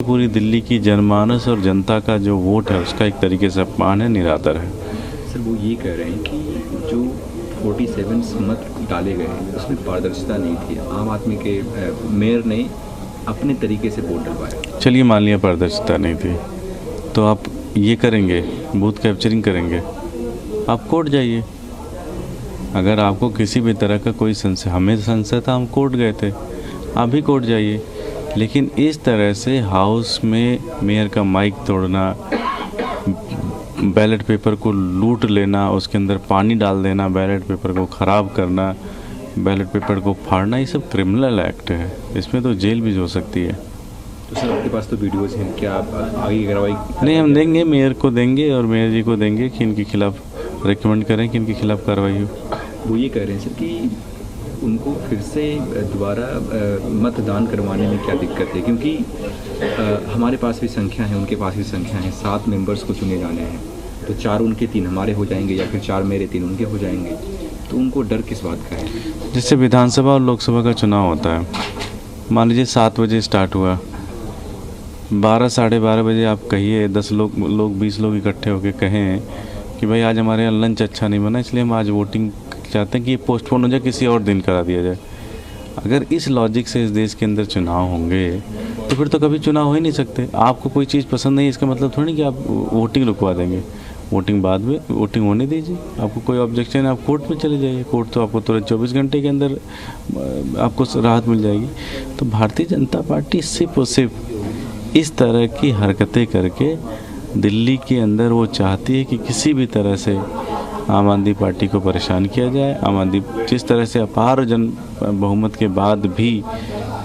पूरी दिल्ली की जनमानस और जनता का जो वोट है उसका एक तरीके से अपमान है, निरादर है। सर वो ये कह रहे हैं कि जो 47 मत डाले गए हैं उसमें पारदर्शिता नहीं थी। आम आदमी के मेयर ने अपने तरीके से वोट डलवाया। चलिए मान लिया पारदर्शिता नहीं थी, तो आप ये करेंगे, बूथ कैप्चरिंग करेंगे, आप कोर्ट जाइए। अगर आपको किसी भी तरह का कोई संशय, हमें संशय था, हम कोर्ट गए थे, आप भी कोर्ट जाइए। लेकिन इस तरह से हाउस में मेयर का माइक तोड़ना, बैलेट पेपर को लूट लेना, उसके अंदर पानी डाल देना, बैलेट पेपर को ख़राब करना, बैलेट पेपर को फाड़ना, ये सब क्रिमिनल एक्ट है। इसमें तो जेल भी हो सकती है। तो सर आपके पास तो वीडियोज़ हैं, क्या आप आगे कार्रवाई? नहीं, हम देंगे, मेयर को देंगे और मेयर जी को देंगे कि इनके खिलाफ़ रिकमेंड करें कि इनके खिलाफ़ कार्रवाई हो। वो ये कह रहे हैं सर कि उनको फिर से दोबारा मतदान करवाने में क्या दिक्कत है, क्योंकि हमारे पास भी संख्या है, उनके पास भी संख्या है, 7 मेंबर्स को चुने जाने हैं, तो 4 उनके 3 हमारे हो जाएंगे या फिर 4 मेरे 3 उनके हो जाएंगे, तो उनको डर किस बात का है? जैसे विधानसभा और लोकसभा का चुनाव होता है, मान लीजिए 7 बजे स्टार्ट हुआ, 12 साढ़े 12 बजे आप कहिए 10 लोग 20 लोग इकट्ठे होकर कहें कि भाई आज हमारे यहाँ लंच अच्छा नहीं बना, इसलिए हम आज वोटिंग चाहते हैं कि ये पोस्टपोन हो जाए, किसी और दिन करा दिया जाए। अगर इस लॉजिक से इस देश के अंदर चुनाव होंगे तो फिर तो कभी चुनाव हो ही नहीं सकते। आपको कोई चीज़ पसंद नहीं, इसका मतलब थोड़ी कि आप वोटिंग रुकवा देंगे। वोटिंग बाद में, वोटिंग होने दीजिए। आपको कोई ऑब्जेक्शन है, आप कोर्ट में चले जाइए। कोर्ट तो आपको तुरंत 24 घंटे के अंदर आपको राहत मिल जाएगी। तो भारतीय जनता पार्टी सिर्फ और सिर्फ इस तरह की हरकतें करके दिल्ली के अंदर वो चाहती है कि किसी भी तरह से आम आदमी पार्टी को परेशान किया जाए। आम आदमी जिस तरह से अपार जन बहुमत के बाद भी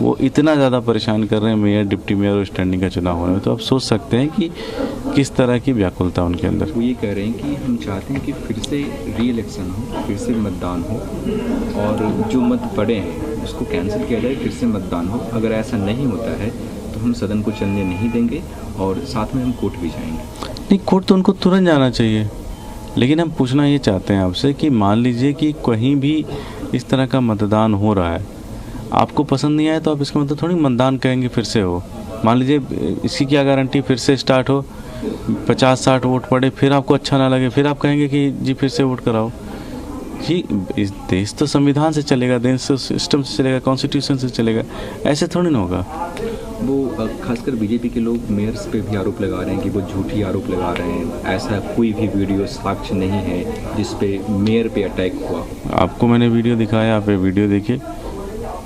वो इतना ज़्यादा परेशान कर रहे हैं मेयर, डिप्टी मेयर और स्टैंडिंग का चुनाव होने में, तो आप सोच सकते हैं कि किस तरह की व्याकुलता उनके अंदर। वो ये कह रहे हैं कि हम चाहते हैं कि फिर से री इलेक्शन हो, फिर से मतदान हो, और जो मत पड़े हैं उसको कैंसिल किया जाए, फिर से मतदान हो। अगर ऐसा नहीं होता है तो हम सदन को चलने नहीं देंगे और साथ में हम कोर्ट भी जाएंगे। नहीं, कोर्ट तो उनको तुरंत जाना चाहिए। लेकिन हम पूछना ये चाहते हैं आपसे कि मान लीजिए कि कहीं भी इस तरह का मतदान हो रहा है, आपको पसंद नहीं आया तो आप इसका मतलब थोड़ी मतदान कहेंगे फिर से हो। मान लीजिए इसकी क्या गारंटी फिर से स्टार्ट हो, 50-60 वोट पड़े, फिर आपको अच्छा ना लगे, फिर आप कहेंगे कि जी फिर से वोट कराओ। जी, इस देश तो संविधान से चलेगा, देश तो सिस्टम से चलेगा, कॉन्स्टिट्यूशन से चलेगा, ऐसे थोड़ी ना होगा। वो खासकर बीजेपी के लोग मेयर्स पे भी आरोप लगा रहे हैं कि वो झूठी आरोप लगा रहे हैं। ऐसा कोई भी वीडियो साक्ष्य नहीं है जिस पे मेयर पे अटैक हुआ। आपको मैंने वीडियो दिखाया, आप ये वीडियो देखिए,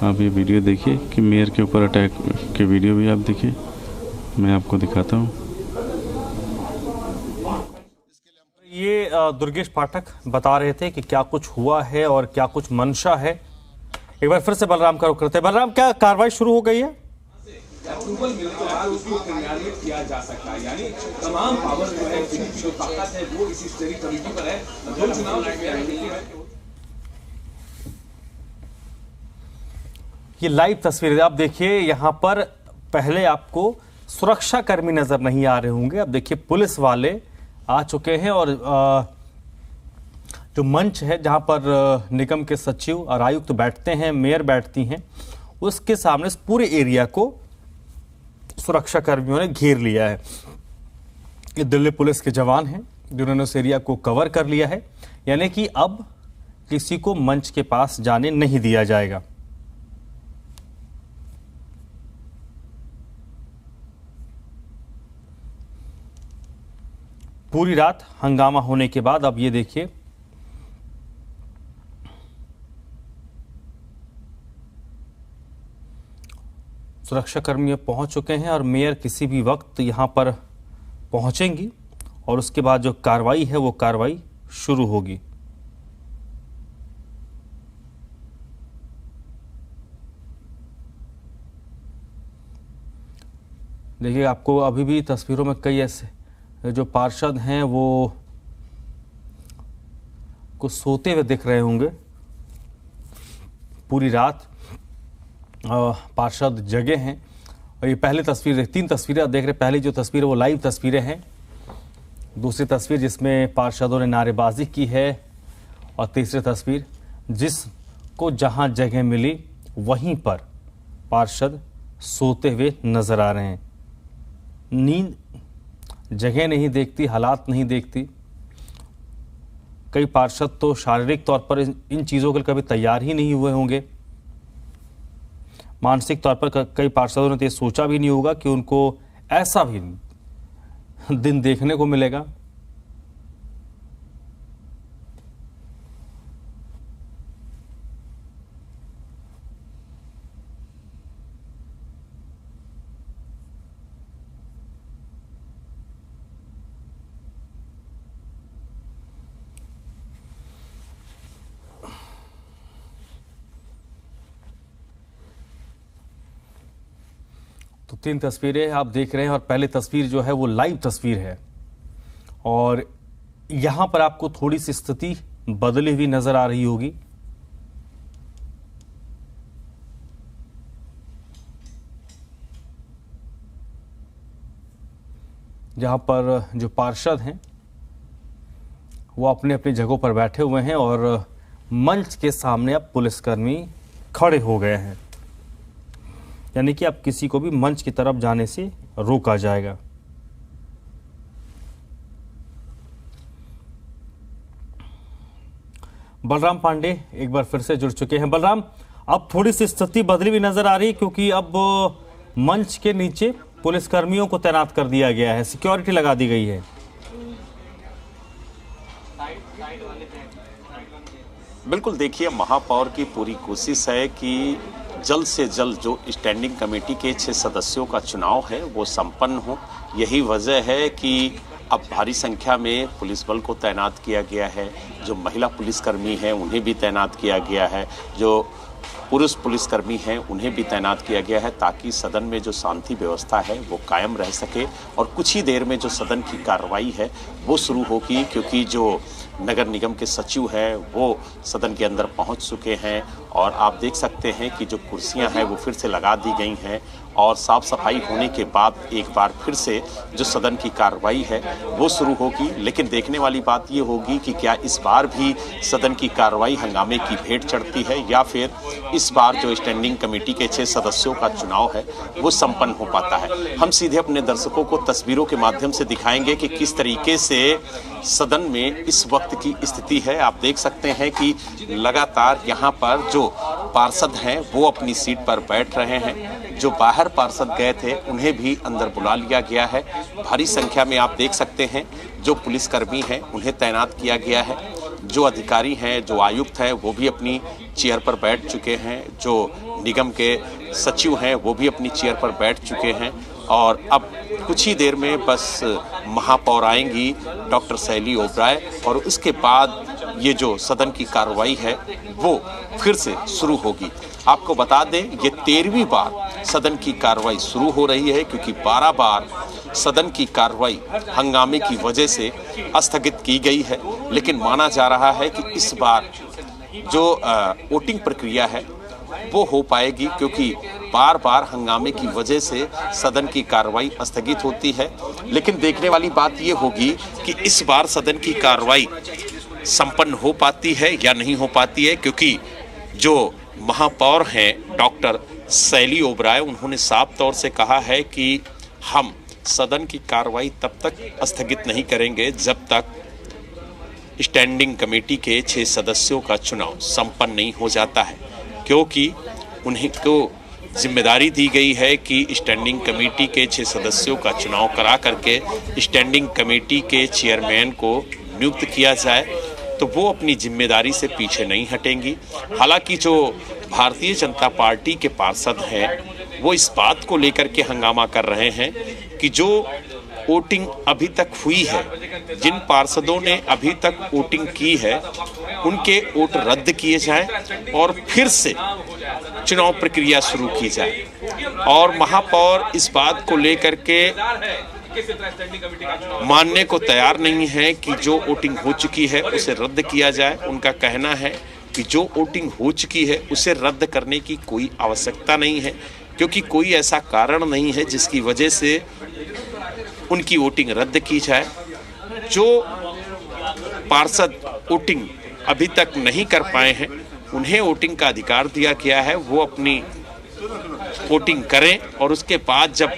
आप ये वीडियो देखिए कि मेयर के ऊपर अटैक के वीडियो भी आप देखिए, मैं आपको दिखाता हूँ। ये दुर्गेश पाठक बता रहे थे कि क्या कुछ हुआ है और क्या कुछ मंशा है। एक बार फिर से बलराम का रुख करते हैं। बलराम, क्या कार्रवाई शुरू हो गई है? अप्रूवल मिलने के बाद उसको क्रियान्वित किया जा सकता है, यानी तमाम पावर जो है, जो ताकत है वो इसी स्टीयरिंग कमेटी पर है। जो चुनाव ये लाइव तस्वीरें आप देखिए। यहाँ पर पहले आपको सुरक्षा कर्मी नजर नहीं आ रहे होंगे, अब देखिए पुलिस वाले आ चुके हैं और जो मंच है जहाँ पर निगम के सचिव और आयुक्त बैठते हैं, मेयर बैठती हैं, उसके सामने इस पूरे एरिया को सुरक्षा कर्मियों ने घेर लिया है। ये दिल्ली पुलिस के जवान हैं जिन्होंने उस एरिया को कवर कर लिया है, यानी कि अब किसी को मंच के पास जाने नहीं दिया जाएगा। पूरी रात हंगामा होने के बाद अब ये देखिए सुरक्षाकर्मी पहुंच चुके हैं और मेयर किसी भी वक्त यहां पर पहुंचेंगी और उसके बाद जो कार्रवाई है वो कार्रवाई शुरू होगी। देखिए, आपको अभी भी तस्वीरों में कई ऐसे जो पार्षद हैं वो कुछ सोते हुए दिख रहे होंगे। पूरी रात पार्षद जगे हैं और ये पहली तस्वीर, 3 तस्वीरें आप देख रहे हैं। पहली जो तस्वीर है वो लाइव तस्वीरें हैं, दूसरी तस्वीर जिसमें पार्षदों ने नारेबाजी की है, और तीसरी तस्वीर जिसको जहां जगह मिली वहीं पर पार्षद सोते हुए नजर आ रहे हैं। नींद जगह नहीं देखती, हालात नहीं देखती। कई पार्षद तो शारीरिक तौर पर इन चीज़ों के लिए कभी तैयार ही नहीं हुए होंगे। मानसिक तौर पर कई पार्षदों ने तो ये सोचा भी नहीं होगा कि उनको ऐसा भी दिन देखने को मिलेगा। तो 3 तस्वीरें आप देख रहे हैं और पहली तस्वीर जो है वो लाइव तस्वीर है और यहां पर आपको थोड़ी सी स्थिति बदली हुई नजर आ रही होगी। जहां पर जो पार्षद हैं वो अपने अपनी जगहों पर बैठे हुए हैं और मंच के सामने अब पुलिसकर्मी खड़े हो गए हैं, यानी कि अब किसी को भी मंच की तरफ जाने से रोका जाएगा। बलराम पांडे एक बार फिर से जुड़ चुके हैं। बलराम, अब थोड़ी सी स्थिति बदली हुई नजर आ रही है क्योंकि अब मंच के नीचे पुलिसकर्मियों को तैनात कर दिया गया है, सिक्योरिटी लगा दी गई है। बिल्कुल, देखिए महापौर की पूरी कोशिश है कि जल्द से जल्द जो स्टैंडिंग कमेटी के 6 सदस्यों का चुनाव है वो संपन्न हो। यही वजह है कि अब भारी संख्या में पुलिस बल को तैनात किया गया है। जो महिला पुलिसकर्मी हैं उन्हें भी तैनात किया गया है, जो पुरुष पुलिसकर्मी हैं उन्हें भी तैनात किया गया है ताकि सदन में जो शांति व्यवस्था है वो कायम रह सके। और कुछ ही देर में जो सदन की कार्रवाई है वो शुरू होगी, क्योंकि जो नगर निगम के सचिव हैं वो सदन के अंदर पहुंच चुके हैं और आप देख सकते हैं कि जो कुर्सियां हैं वो फिर से लगा दी गई हैं और साफ सफाई होने के बाद एक बार फिर से जो सदन की कार्रवाई है वो शुरू होगी। लेकिन देखने वाली बात ये होगी कि क्या इस बार भी सदन की कार्रवाई हंगामे की भेंट चढ़ती है या फिर इस बार जो स्टैंडिंग कमेटी के 6 सदस्यों का चुनाव है वो संपन्न हो पाता है। हम सीधे अपने दर्शकों को तस्वीरों के माध्यम से दिखाएंगे कि किस तरीके से सदन में इस वक्त की स्थिति है। आप देख सकते हैं कि लगातार यहाँ पर जो पार्षद हैं वो अपनी सीट पर बैठ रहे हैं। जो बाहर पार्षद गए थे उन्हें भी अंदर बुला लिया गया है। भारी संख्या में आप देख सकते हैं जो पुलिसकर्मी हैं उन्हें तैनात किया गया है। जो अधिकारी हैं, जो आयुक्त हैं वो भी अपनी चेयर पर बैठ चुके हैं। जो निगम के सचिव हैं वो भी अपनी चेयर पर बैठ चुके हैं और अब कुछ ही देर में बस महापौर आएंगी डॉक्टर शैली ओबराय और उसके बाद ये जो सदन की कार्रवाई है वो फिर से शुरू होगी। आपको बता दें ये 13वीं बार सदन की कार्रवाई शुरू हो रही है, क्योंकि 12 बार सदन की कार्रवाई हंगामे की वजह से स्थगित की गई है। लेकिन माना जा रहा है कि इस बार जो वोटिंग प्रक्रिया है वो हो पाएगी, क्योंकि बार बार हंगामे की वजह से सदन की कार्रवाई स्थगित होती है। लेकिन देखने वाली बात ये होगी कि इस बार सदन की कार्रवाई संपन्न हो पाती है या नहीं हो पाती है, क्योंकि जो महापौर हैं डॉक्टर शैली ओबराय उन्होंने साफ तौर से कहा है कि हम सदन की कार्रवाई तब तक स्थगित नहीं करेंगे जब तक स्टैंडिंग कमेटी के 6 सदस्यों का चुनाव संपन्न नहीं हो जाता है, क्योंकि उन्हें को जिम्मेदारी दी गई है कि स्टैंडिंग कमेटी के 6 सदस्यों का चुनाव करा करके स्टैंडिंग कमेटी के चेयरमैन को नियुक्त किया जाए, तो वो अपनी जिम्मेदारी से पीछे नहीं हटेंगी। हालांकि जो भारतीय जनता पार्टी के पार्षद हैं वो इस बात को लेकर के हंगामा कर रहे हैं कि जो वोटिंग अभी तक हुई है, जिन पार्षदों ने अभी तक वोटिंग की है उनके वोट रद्द किए जाएं और फिर से चुनाव प्रक्रिया शुरू की जाए। और महापौर इस बात को लेकर के मानने को तैयार नहीं है कि जो वोटिंग हो चुकी है उसे रद्द किया जाए। उनका कहना है कि जो वोटिंग हो चुकी है उसे रद्द करने की कोई आवश्यकता नहीं है, क्योंकि कोई ऐसा कारण नहीं है जिसकी वजह से उनकी वोटिंग रद्द की जाए। जो पार्षद वोटिंग अभी तक नहीं कर पाए हैं उन्हें वोटिंग का अधिकार दिया गया है, वो अपनी वोटिंग करें और उसके बाद जब